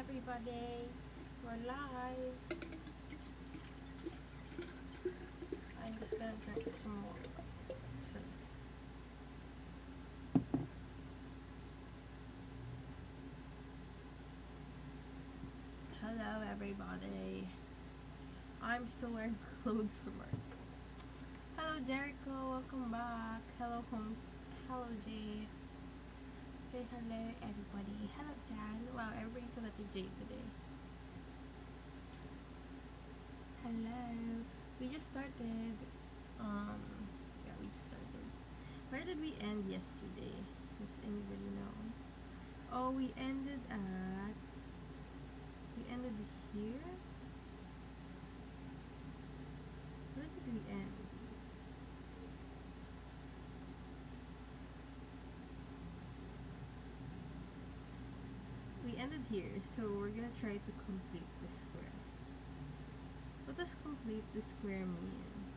everybody. We're live. I'm just gonna drink some water. Hello, everybody. I'm still wearing clothes from work. Hello, Jericho. Welcome back. Hello, home. Hello, Jay. Say hello, everybody. Hello, Jan. Wow, everybody's a letter J today. Hello. We just started. Yeah, we just started. Where did we end yesterday? Does anybody know? Oh, we ended here? Where did we end? We ended here, so we're gonna try to complete the square. What does complete the square mean?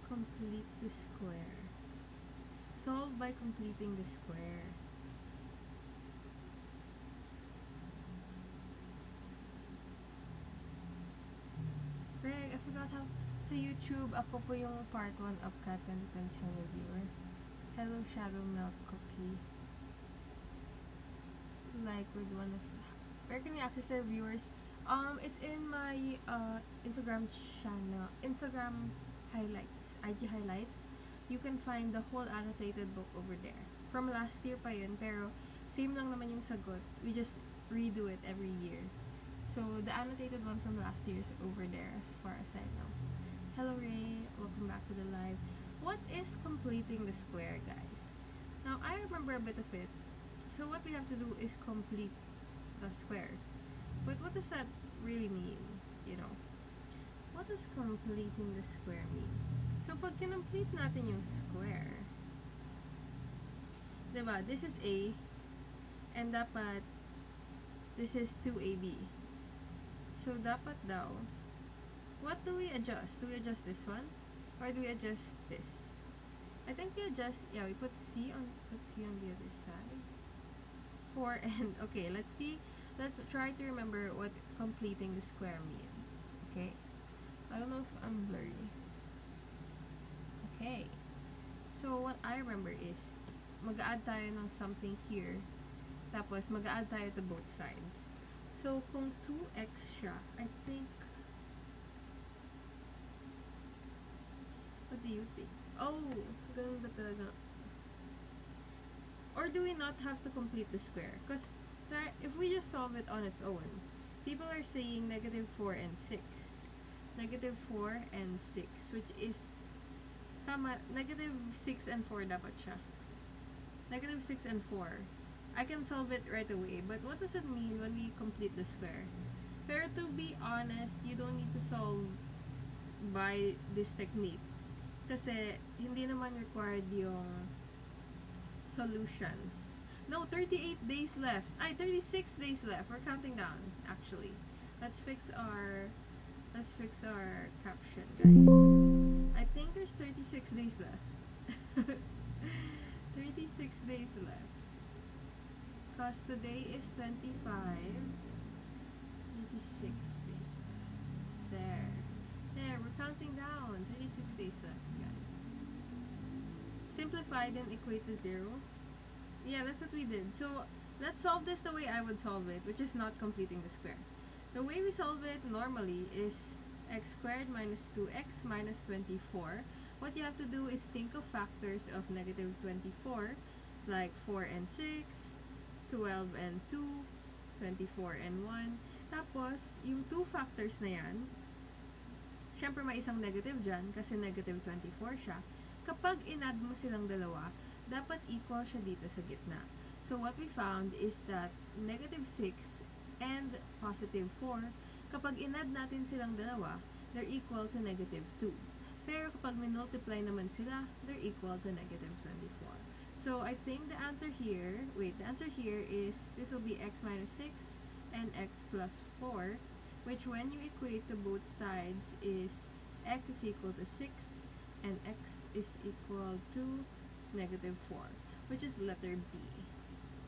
Complete the square. Solve by completing the square. Greg, I forgot how... Sa YouTube, ako po yung part 1 of Cat 2010 reviewer. Hello, Shadow Milk Cookie. Like with one of... Where can we access their viewers? It's in my Instagram channel. Instagram highlights. IG highlights. You can find the whole annotated book over there. From last year pa yun, pero same lang naman yung sagot. We just redo it every year. So, the annotated one from last year is over there as far as I know. Hello, Ray. Welcome back to the live. What is completing the square, guys? Now, I remember a bit of it. So, what we have to do is complete the square. But what does that really mean? You know? What does completing the square mean? So, pag kinomplete natin yung square, diba? This is A, and dapat this is 2AB. So, dapat daw, what do we adjust? Do we adjust this one? Or do we adjust this? I think we adjust, yeah, we put C on the other side. 4 and, okay, let's try to remember what completing the square means. Okay? I don't know if I'm blurry. Okay. So, what I remember is, mag-add tayo ng something here, tapos mag-add tayo to both sides. So, kung 2x siya, I think, what do you think? Oh, ganun ba talaga? Or do we not have to complete the square? Because if we just solve it on its own, people are saying negative 4 and 6. Negative 4 and 6, which is, tama, negative 6 and 4 dapat siya. Negative 6 and 4. I can solve it right away, but what does it mean when we complete the square? Pero to be honest, you don't need to solve by this technique. Kasi, hindi naman required yung solutions. No, 38 days left. 36 days left. We're counting down, actually. Let's fix our caption, guys. I think there's 36 days left. 36 days left. Because today is 25. 36 days left. There, we're counting down. 36 days left, guys. Simplify, then equate to 0. Yeah, that's what we did. So, let's solve this the way I would solve it, which is not completing the square. The way we solve it normally is x squared minus 2x minus 24. What you have to do is think of factors of negative 24, like 4 and 6, 12 and 2, 24 and 1. Tapos, yung 2 factors na yan, syempre may isang negative dyan, kasi negative 24 siya. Kapag in-add mo silang dalawa, dapat equal siya dito sa gitna. So, what we found is that negative 6 and positive 4, kapag in-add natin silang dalawa, they're equal to negative 2. Pero kapag minultiply naman sila, they're equal to negative 24. So, I think the answer here is, this will be x minus 6 and x plus 4, which when you equate to both sides is x is equal to 6 and x is equal to negative 4, which is letter B.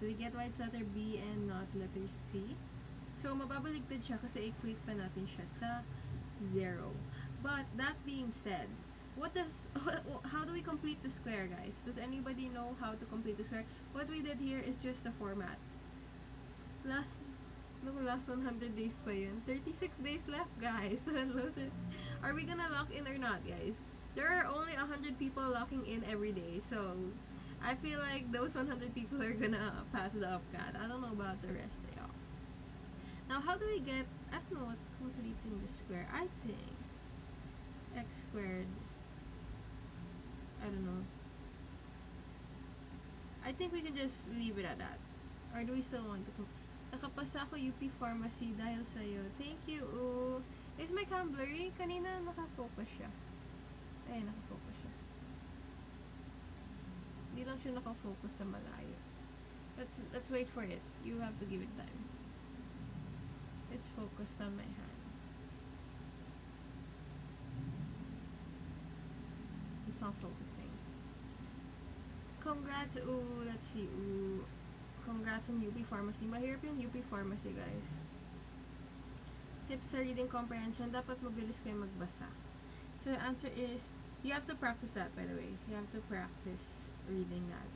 Do we get why it's letter B and not letter C? So, mababaligtad siya kasi equate pa natin siya sa 0. But, that being said, how do we complete the square, guys? Does anybody know how to complete the square? What we did here is just the format. Last 100 days pa yun. 36 days left, guys. Are we gonna lock in or not, guys? There are only 100 people locking in every day, so I feel like those 100 people are gonna pass the UPCAT. I don't know about the rest, y'all. Now, how do we get, I don't know what completing the square. I think x squared, I don't know. I think we can just leave it at that. Or do we still want to nakapasa ako UP Pharmacy dahil sa'yo. Thank you. Ooh. Is my cam blurry? Kanina nakafocus siya. Ay, nakafocus siya. Hindi lang siya nakafocus sa malayo. Let's wait for it. You have to give it time. It's focused on my hand. It's not focusing. Congrats. Ooh, let's see. Ooh. Congrats on UP Pharmacy. Mahirap yung UP Pharmacy, guys. Tips sa reading comprehension. Dapat mabilis kayo magbasa. So, the answer is, you have to practice that, by the way. You have to practice reading that.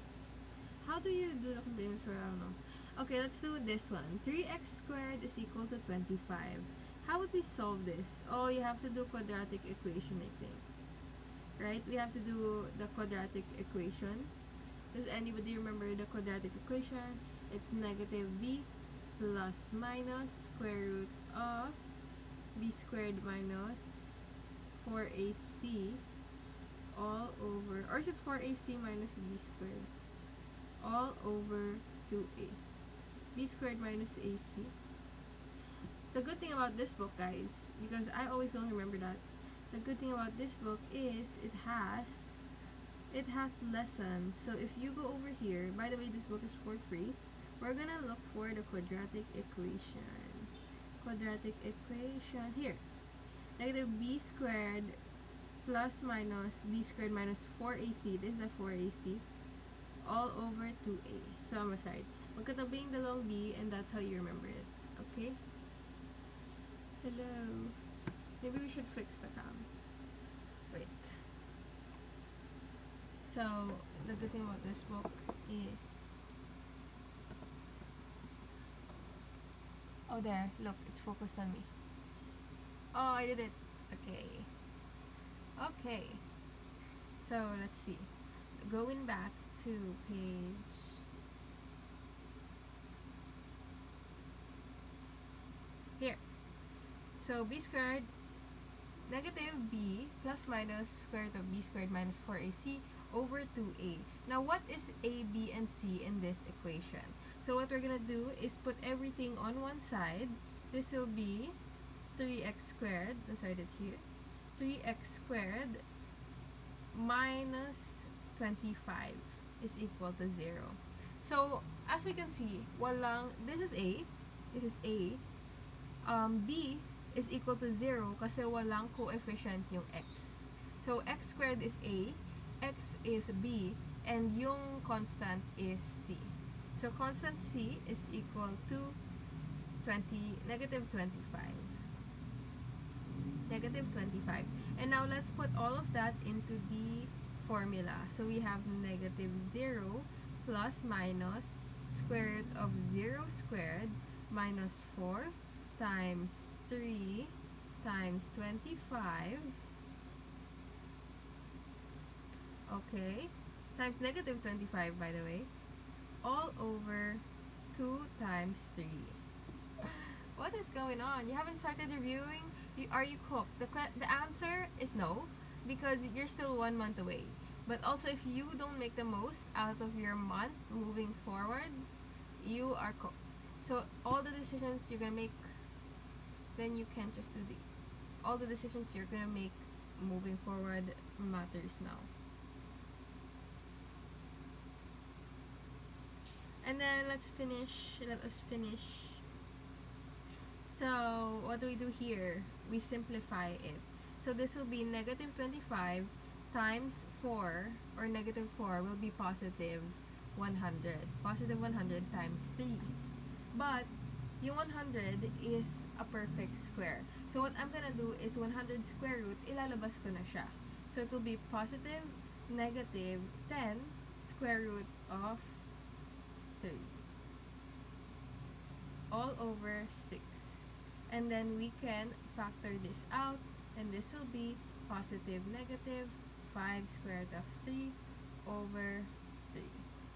How do you do the continuous square? I don't know. Okay, let's do this one. 3x squared is equal to 25. How would we solve this? Oh, you have to do quadratic equation, I think. Right? We have to do the quadratic equation. Does anybody remember the quadratic equation? It's negative b plus minus square root of b squared minus 4ac all over, or is it 4ac minus b squared? All over 2a. b squared minus ac. The good thing about this book, guys, because I always don't remember that, the good thing about this book is it has lessons. So if you go over here, by the way, this book is for free. We're gonna look for the quadratic equation. Quadratic equation here. Negative b squared plus minus b squared minus 4ac. This is a 4ac. All over 2a. So I'm aside. Magkatabing dalawang b, and that's how you remember it. Okay? Hello. Maybe we should fix the cam. Wait. So, the good thing about this book is... Oh, there. Look, it's focused on me. Oh, I did it. Okay. Okay. So, let's see. Going back to page... Here. So, b squared, negative b plus minus square root of b squared minus 4ac over 2a. Now, what is a, b, and c in this equation? So, what we're gonna do is put everything on one side. This will be 3x squared. Let's write it here. 3x squared minus 25 is equal to 0. So, as we can see, this is a, b is equal to 0 kasi walang coefficient yung x. So, x squared is a, x is b, and yung constant is c. So, constant c is equal to negative 25. Negative 25. And now, let's put all of that into the formula. So, we have negative 0 plus minus square root of 0 squared minus 4 times 3 times 25, okay, times negative 25, by the way, all over 2 times 3. What is going on? You haven't started reviewing? Are you cooked? The answer is no, because you're still 1 month away. But also, if you don't make the most out of your month moving forward, you are cooked. So, all the decisions you're gonna make, then you can't just do all the decisions you're gonna make moving forward matters now. And then let us finish. So what do we do here? We simplify it. So this will be negative 25 times 4, or negative 4 will be positive 100. Positive 100 times 3. But, yung 100 is a perfect square. So, what I'm gonna do is 100 square root, ilalabas ko na siya. So, it will be positive negative 10 square root of 3. All over 6. And then, we can factor this out. And this will be positive negative 5 square root of 3 over 3.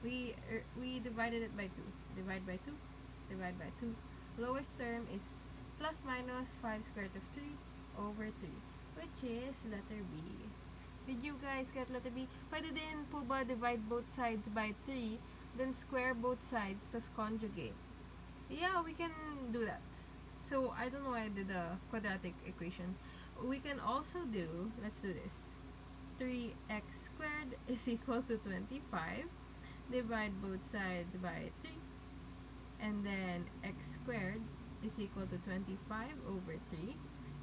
We divided it by 2. Divide by 2. Divide by 2. Lowest term is plus minus 5 square root of 3 over 3, which is letter B. Did you guys get letter B? Pwede din po ba divide both sides by 3, then square both sides, tas conjugate? Yeah, we can do that. So, I don't know why I did the quadratic equation. We can also do, let's do this. 3x squared is equal to 25. Divide both sides by 3. And then x squared is equal to 25 over 3.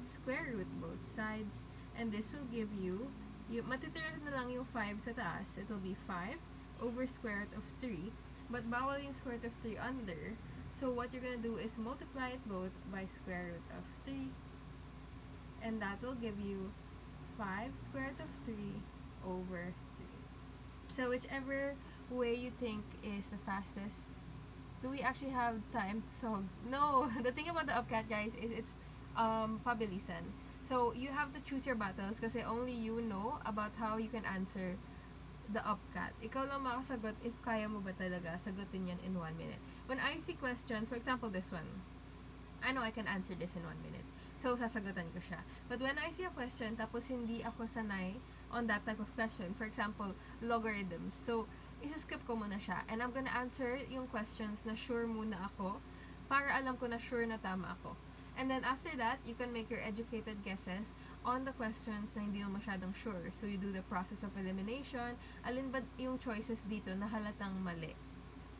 Square root both sides. And this will give you, matitira na lang yung 5 sa taas. It will be 5 over square root of 3. But bawal yung square root of 3 under. So what you're going to do is multiply it both by square root of 3. And that will give you 5 square root of 3 over 3. So whichever way you think is the fastest. Do we actually have time to solve? No! The thing about the upcat, guys, is it's pabilisan. So you have to choose your battles kasi only you know about how you can answer the upcat. Ikaw lang makasagot if kaya mo ba talaga sagutin yan in 1 minute. When I see questions, for example this one, I know I can answer this in 1 minute. So, sasagutan ko siya. But when I see a question, tapos hindi ako sanay on that type of question, for example, logarithms. So, isa-skip ko muna siya. And I'm gonna answer yung questions na sure muna ako para alam ko na sure na tama ako. And then, after that, you can make your educated guesses on the questions na hindi mo masyadong sure. So, you do the process of elimination. Alin ba yung choices dito na halatang mali?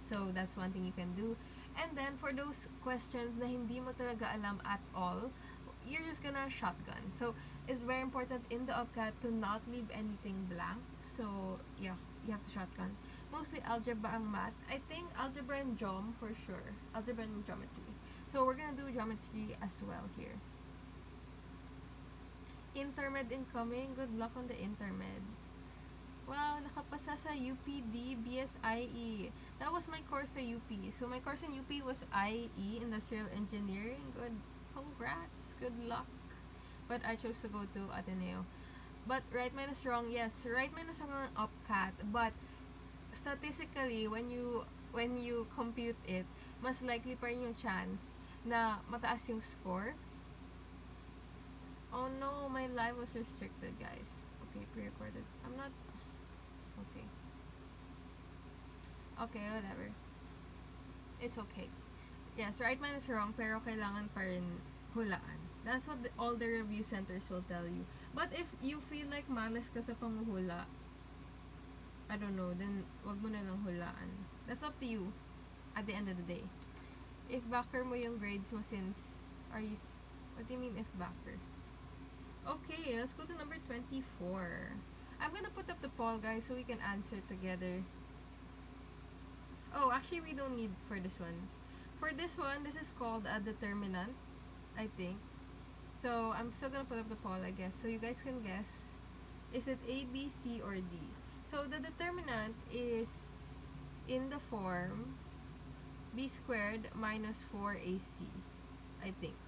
So, that's one thing you can do. And then, for those questions na hindi mo talaga alam at all, you're just gonna shotgun. So, it's very important in the upcat to not leave anything blank. So, yeah, you have to shotgun. Mostly algebra ang math. I think algebra and geom for sure. Algebra and geometry. So, we're gonna do geometry as well here. Intermed incoming. Good luck on the intermed. Wow, nakapasa sa UPD BSIE. That was my course sa UP. So, my course in UP was IE, Industrial Engineering. Good. Congrats. Good luck. But I chose to go to Ateneo. But right minus wrong, yes. Right minus wrong ang upcat. But statistically, when you compute it, mas likely pa rin yung chance na mataas yung score. Oh no, my live was restricted, guys. Okay, pre-recorded. I'm not... Okay. Okay, whatever. It's okay. Yes, right minus wrong, pero kailangan pa rin hulaan. That's what all the review centers will tell you. But if you feel like malas ka sa panghuhula, I don't know, then wag mo na lang hulaan. That's up to you at the end of the day. If backer mo yung grades mo since, what do you mean if backer? Okay, let's go to number 24. I'm gonna put up the poll, guys, so we can answer together. Oh, actually, we don't need for this one. For this one, this is called a determinant, I think. So, I'm still gonna put up the poll, I guess. So, you guys can guess. Is it A, B, C, or D? So, the determinant is in the form B squared minus 4AC, I think.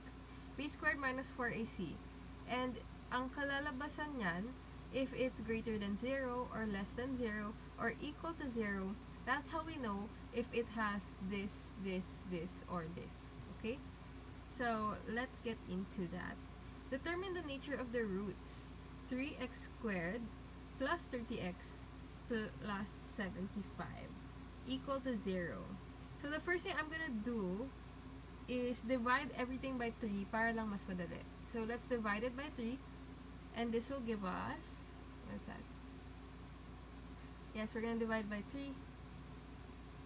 B squared minus 4AC. And, ang kalalabasan niyan, if it's greater than 0, or less than 0, or equal to 0, that's how we know if it has this, or this. Okay? So, let's get into that. Determine the nature of the roots. 3x squared plus 30x plus 75 equal to 0. So, the first thing I'm gonna do is divide everything by 3 para lang mas madali. So, let's divide it by 3. And this will give us... What's that? Yes, we're gonna divide by 3.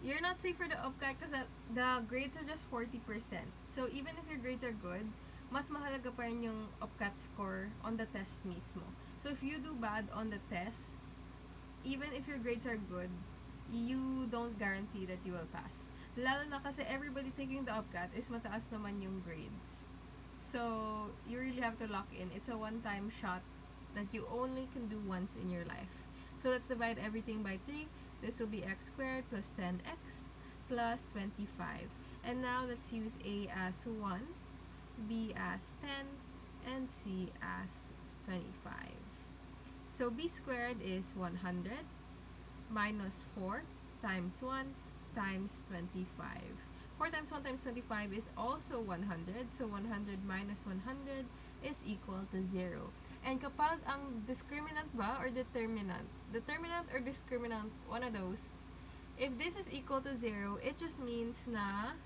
You're not safe for the upcat because the grades are just 40%. So, even if your grades are good, mas mahalaga pa rin yung upcat score on the test mismo. So, if you do bad on the test, even if your grades are good, you don't guarantee that you will pass. Lalo na kasi everybody taking the UPCAT is mataas naman yung grades. So, you really have to lock in. It's a one-time shot that you only can do once in your life. So, let's divide everything by 3. This will be x squared plus 10x plus 25. And now, let's use A as 1, B as 10, and C as 25. So, B squared is 100 minus 4 times 1 times 25. 4 times 1 times 25 is also 100. So, 100 minus 100 is equal to 0. And kapag ang discriminant ba or determinant or discriminant, one of those, if this is equal to 0, it just means na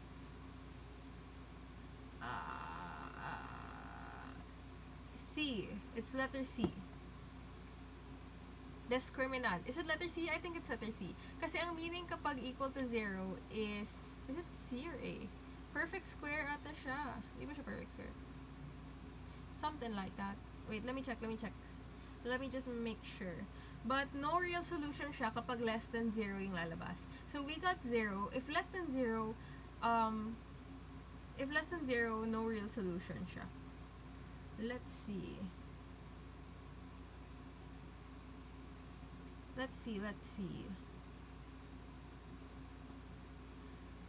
C. It's letter C. Discriminant. Is it letter C? I think it's letter C. Kasi ang meaning kapag equal to 0 is it C or A? Perfect square ata siya. Di ba siya perfect square? Something like that. Wait, let me check. Let me just make sure. But no real solution siya kapag less than 0 yung lalabas. So we got 0. If less than 0, no real solution siya. Let's see.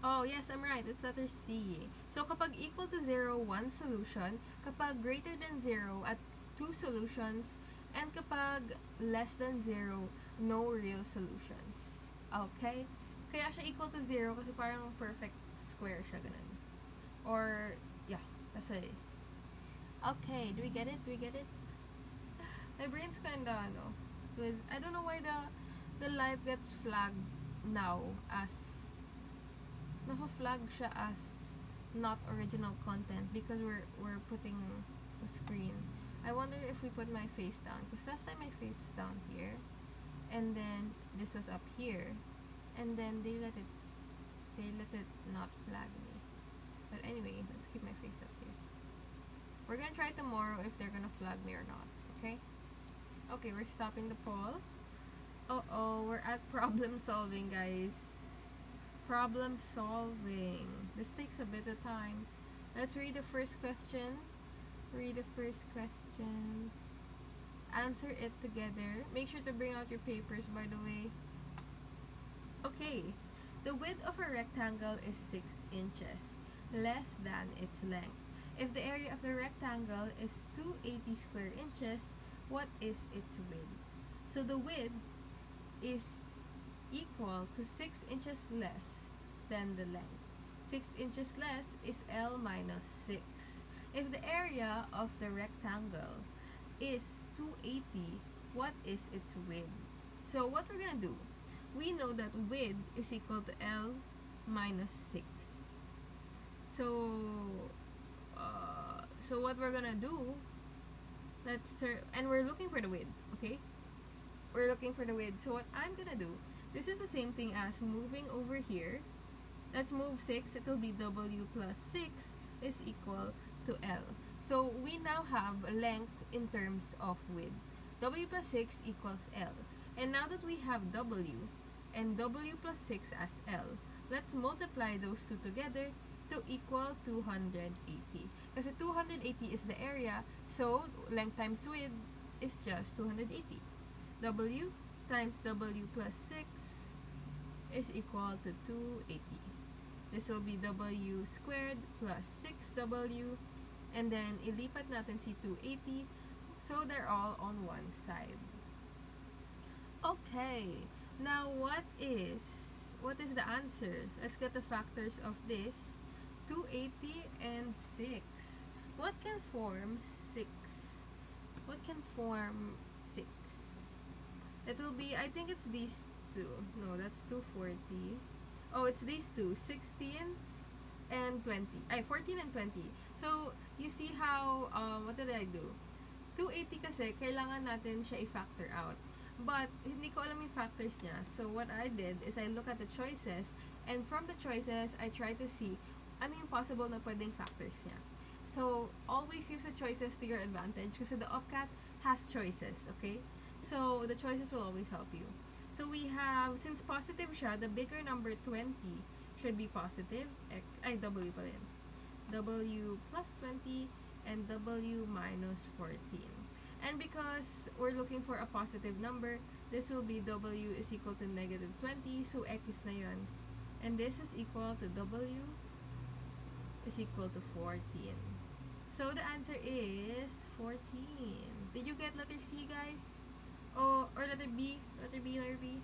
Oh, yes, I'm right. It's letter C. So, kapag equal to 0, one solution. Kapag greater than 0 at two solutions. And kapag less than 0, no real solutions. Okay? Kaya siya equal to 0 kasi parang perfect square siya, ganun. Or, yeah, that's what it is. Okay, do we get it? My brain's kinda, because I don't know why the live gets flagged now as naka-flag siya as not original content because we're putting a screen. I wonder if we put my face down, because last time my face was down here and then this was up here and then they let it not flag me. But anyway, let's keep my face up here. We're gonna try tomorrow if they're gonna flag me or not. Okay, we're stopping the poll. We're at problem solving, guys. Problem solving. This takes a bit of time. Let's read the first question. Answer it together. Make sure to bring out your papers, by the way. Okay. The width of a rectangle is 6 inches, less than its length. If the area of the rectangle is 280 square inches, what is its width? So the width is equal to 6 inches less than the length. 6 inches less is L minus 6. If the area of the rectangle is 280, what is its width? So what we're gonna do, we know that width is equal to L minus 6. So what we're gonna do, and we're looking for the width, okay? We're looking for the width. So what I'm gonna do, this is the same thing as moving over here. Let's move 6. It will be W plus 6 is equal to L. So we now have length in terms of width. W plus 6 equals L. And now that we have W and W plus 6 as L, let's multiply those two together to equal 280. Kasi 280 is the area, so length times width is just 280. W times W plus 6 is equal to 280. This will be W squared plus 6W, and then ilipat natin si 280, so they're all on one side. Okay, now what is the answer? Let's get the factors of this. 280 and 6. What can form 6? It will be, I think it's these two. No, that's 240. Oh, it's these two. 16 and 20. 14 and 20. So, you see how, what did I do? 280 kasi, kailangan natin siya i-factor out. But, hindi ko alam yung factors niya. So, what I did is I look at the choices, and from the choices, I try to see ano yung possible na pwedeng factors niya. So, always use the choices to your advantage kasi the UPCAT has choices, okay? So, the choices will always help you. So we have, since positive siya, the bigger number 20 should be positive. W pa rin. W plus 20 and W minus 14. And because we're looking for a positive number, this will be W is equal to negative 20. So X na yun. And this is equal to W is equal to 14. So the answer is 14. Did you get letter C, guys? Oh, or letter B? Letter B, letter B?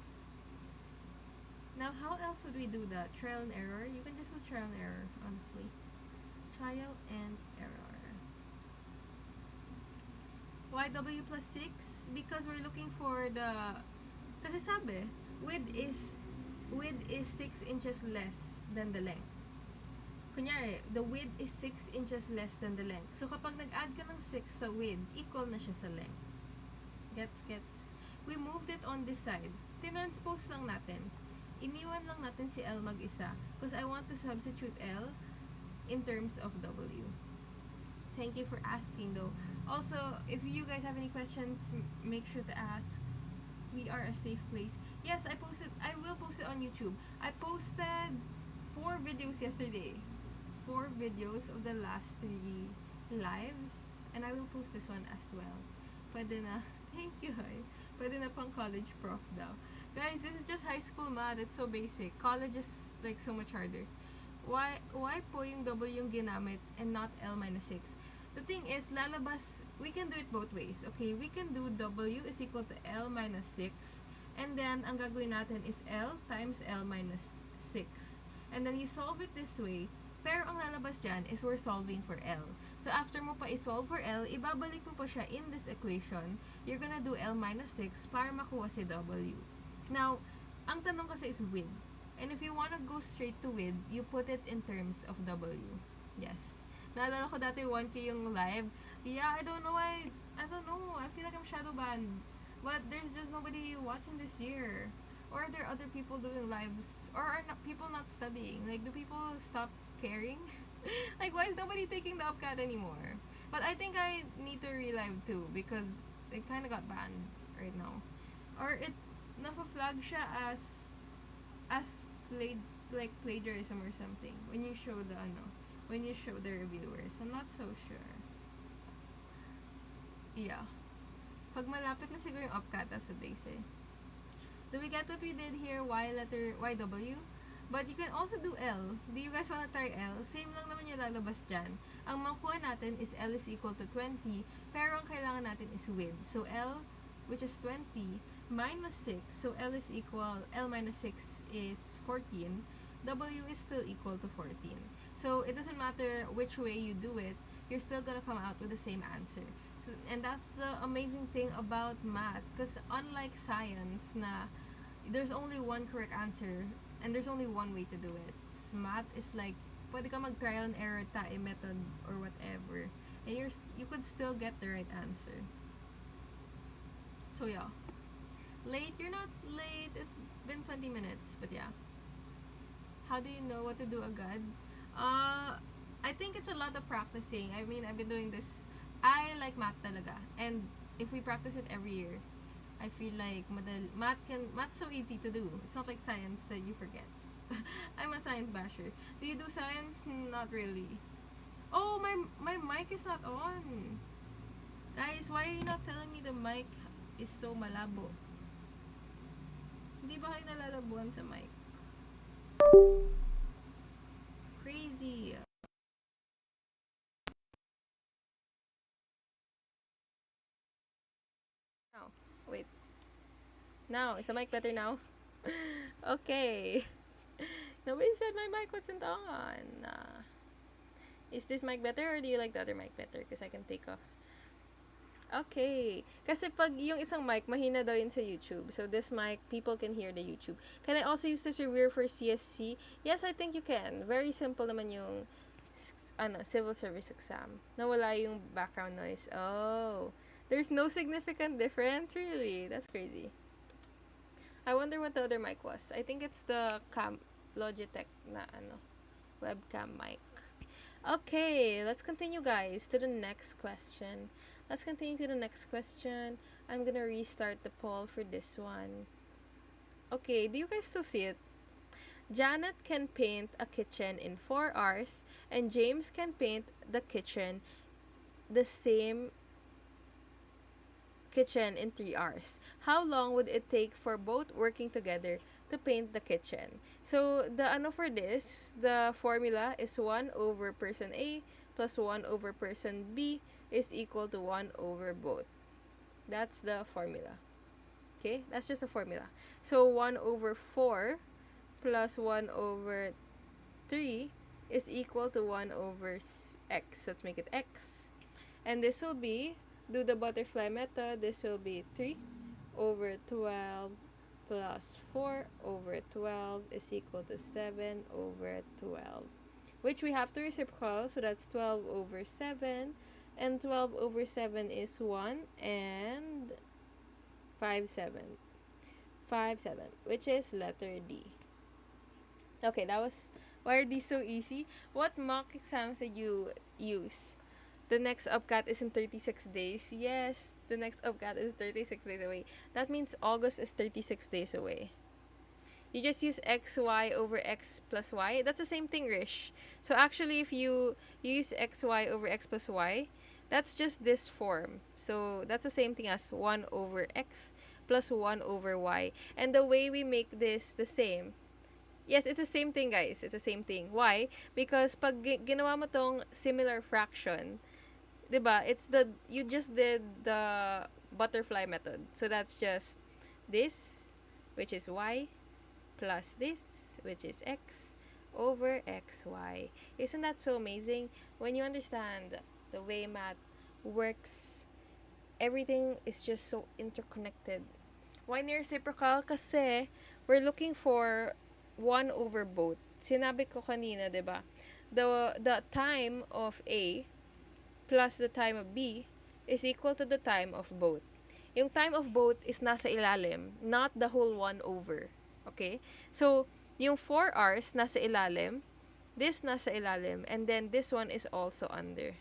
Now, how else would we do that? Trial and error? You can just do trial and error, honestly. Trial and error. Why W plus 6? Because we're looking for the... Kasi sabi, width is 6 inches less than the length. Kunyari, the width is 6 inches less than the length. So, kapag nag-add ka ng 6 sa width, equal na siya sa length. Gets? We moved it on this side. Tinranspose lang natin. Iniwan lang natin si L mag-isa. Because I want to substitute L in terms of W. Thank you for asking, though. Also, if you guys have any questions, make sure to ask. We are a safe place. Yes, I will post it on YouTube. I posted 4 videos yesterday. 4 videos of the last 3 lives. And I will post this one as well. Pwede na. Thank you, Hoy. Pwede na pang college prof daw. Guys, this is just high school math. It's so basic. College is like so much harder. Why po yung W yung ginamit and not L minus 6? The thing is, lalabas, we can do it both ways. Okay, we can do W is equal to L minus 6. And then, ang gagawin natin is L times L minus 6. And then, you solve it this way. Pero ang lalabas dyan is we're solving for L. So, after mo pa isolve for L, ibabalik mo pa siya in this equation. You're gonna do L minus 6 para makuha si W. Now, ang tanong kasi is width. And if you wanna go straight to width, you put it in terms of W. Yes. Naalala ko dati 1K yung live. Yeah, I don't know why. I don't know. I feel like I'm shadow banned. But there's just nobody watching this year. Or are there other people doing lives? Or are people not studying? Like, do people stop caring? Like, why is nobody taking the UPCAT anymore? But I think I need to relive too because it kind of got banned right now. Or it nafa-flag siya as plagiarism or something when you show the reviewers. I'm not so sure. Yeah. Pag malapit na siguro yung UPCAT, that's what they say. Do we get what we did here? YW? But you can also do L. Do you guys wanna try L? Same lang naman yung lalabas dyan. Ang makuha natin is L is equal to 20, pero ang kailangan natin is width. So L, which is 20, minus 6. So L minus 6 is 14. W is still equal to 14. So it doesn't matter which way you do it, you're still gonna come out with the same answer. So, and that's the amazing thing about math. Because unlike science, na there's only one correct answer and there's only one way to do it. Math is like, pwede ka mag-trial and error tae method or whatever. And you could still get the right answer. So yeah. Late? You're not late. It's been 20 minutes. But yeah. How do you know what to do agad? I think it's a lot of practicing. I mean, I've been doing this. I like math talaga. And if we practice it every year, I feel like math's so easy to do. It's not like science that you forget. I'm a science basher. Do you do science? Not really. Oh, my mic is not on. Guys, why are you not telling me the mic is so malabo? Hindi ba kayo nalalabuan sa mic? Crazy. Now, wait. Now, is the mic better now? Okay. Nobody said my mic wasn't on. Is this mic better or do you like the other mic better? Because I can take off. Okay. Kasi pag yung isang mic, mahina daw yun sa YouTube. So this mic, people can hear the YouTube. Can I also use this reviewer for CSC? Yes, I think you can. Very simple naman yung civil service exam. Nawala yung background noise. Oh. There's no significant difference? Really? That's crazy. I wonder what the other mic was. I think it's the Logitech na webcam mic. Okay, let's continue, guys, to the next question. I'm gonna restart the poll for this one. Okay, do you guys still see it? Janet can paint a kitchen in 4 hours, and James can paint the same kitchen in 3 hours. How long would it take for both working together to paint the kitchen? So, the ano for this, the formula is 1 over person A plus 1 over person B is equal to 1 over both. That's the formula. Okay? That's just a formula. So, 1 over 4 plus 1 over 3 is equal to 1 over x. Let's make it x. And this will be, do the butterfly method, this will be 3 over 12 plus 4 over 12 is equal to 7 over 12. Which we have to reciprocal, so that's 12 over 7. And 12 over 7 is 1 and 5, 7. 5, 7, which is letter D. Okay, that was, why are these so easy? What mock exams did you use? The next UPCAT is in 36 days. Yes, the next UPCAT is 36 days away. That means August is 36 days away. You just use xy over x plus y. That's the same thing, Rish. So actually, if you use xy over x plus y, that's just this form. So that's the same thing as 1 over x plus 1 over y. And the way we make this the same, yes, it's the same thing, guys. It's the same thing. Why? Because pag ginawa mo tong similar fraction, 'di ba? You just did the butterfly method. So that's just this, which is y, plus this, which is x, over xy. Isn't that so amazing? When you understand the way math works, everything is just so interconnected. Why near reciprocal? Kasi we're looking for 1 over both. Sinabi ko kanina, 'di ba? The time of A plus the time of B is equal to the time of both. Yung time of both is nasa ilalim, not the whole 1 over. Okay? So, yung 4 hours nasa ilalim, this nasa ilalim, and then this one is also under.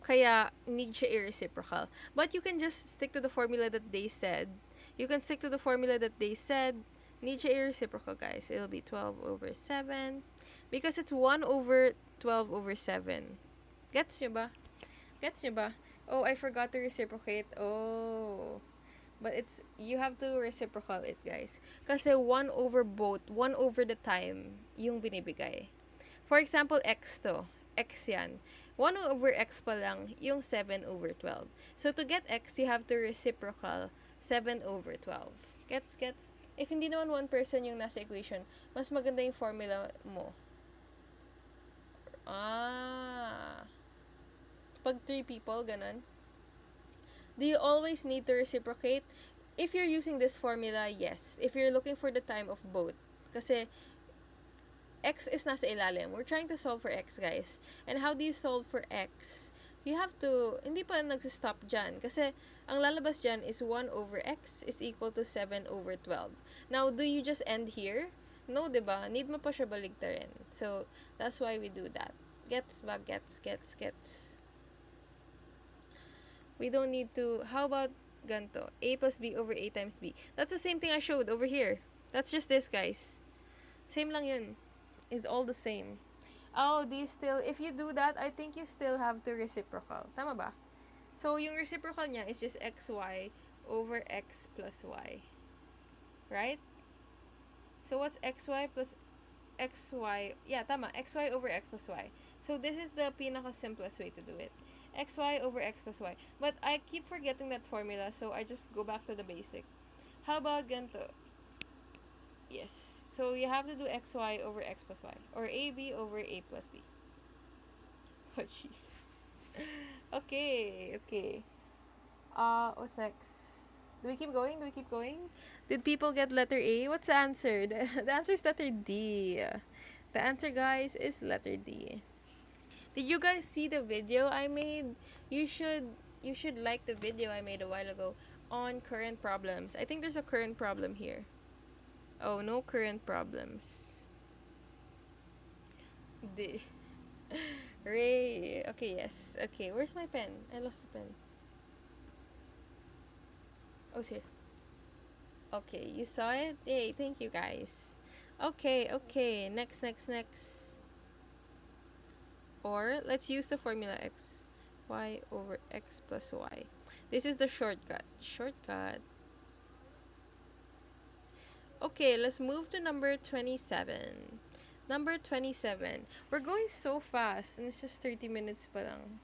Kaya, need siya i-reciprocal. But you can just stick to the formula that they said. You can stick to the formula that they said. Need siya i-reciprocal, guys. It'll be 12 over 7. Because it's 1 over 12 over 7. Gets nyo ba? Gets nyo ba? Oh, I forgot to reciprocate. Oh. But you have to reciprocal it, guys. Kasi 1 over both, 1 over the time, yung binibigay. For example, x to. X yan. 1 over x pa lang, yung 7 over 12. So, to get x, you have to reciprocal 7 over 12. Gets? If hindi naman one person yung nasa equation, mas maganda yung formula mo. Pag 3 people, ganun. Do you always need to reciprocate? If you're using this formula, yes. If you're looking for the time of both. Kasi, x is nasa ilalim. We're trying to solve for x, guys. And how do you solve for x? You have to, hindi pa nagsistop dyan. Kasi, ang lalabas dyan is 1 over x is equal to 7 over 12. Now, do you just end here? No, diba? Need mo pa siya baligtarin. So, that's why we do that. Gets ba? Gets. We don't need to, how about ganto? A plus B over A times B. That's the same thing I showed over here. That's just this, guys. Same lang yun. Is all the same. Oh, do you still, if you do that, I think you still have to reciprocal. Tama ba? So, yung reciprocal niya is just xy over x plus y. Right? So, what's xy plus xy? Yeah, tama. xy over x plus y. So, this is the pinaka-simplest way to do it. xy over x plus y. But I keep forgetting that formula, so I just go back to the basic. How about ganito? Yes. So, you have to do xy over x plus y. Or ab over a plus b. Oh, jeez. Okay. What's next? Do we keep going? Did people get letter A? What's the answer? The answer is letter D. The answer, guys, is letter D. Did you guys see the video I made? You should like the video I made a while ago on current problems. I think there's a current problem here. Oh, no current problems. Ray. Okay, yes. Okay, where's my pen? I lost the pen. Oh, it's here. Okay, you saw it? Yay, thank you guys. Okay, okay, next. Or, let's use the formula x. Y over x plus y. This is the shortcut. Shortcut. Okay, let's move to number 27. Number 27. We're going so fast, and it's just 30 minutes pa lang.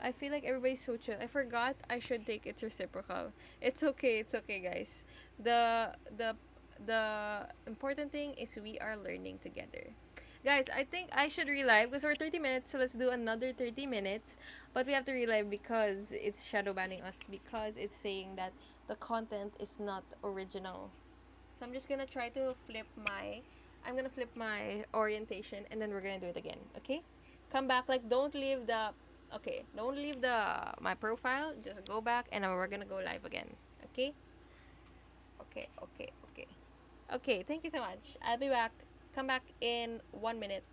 I feel like everybody's so chill. I forgot I should take its reciprocal. It's okay, guys. The important thing is we are learning together. Guys, I think I should relive because we're 30 minutes, so let's do another 30 minutes. But we have to relive because it's shadow banning us, because it's saying that the content is not original. So I'm just gonna try to I'm gonna flip my orientation, and then we're gonna do it again, okay? Come back, like, don't leave my profile, just go back, and then we're gonna go live again, okay? Okay, thank you so much. I'll be back. Come back in 1 minute.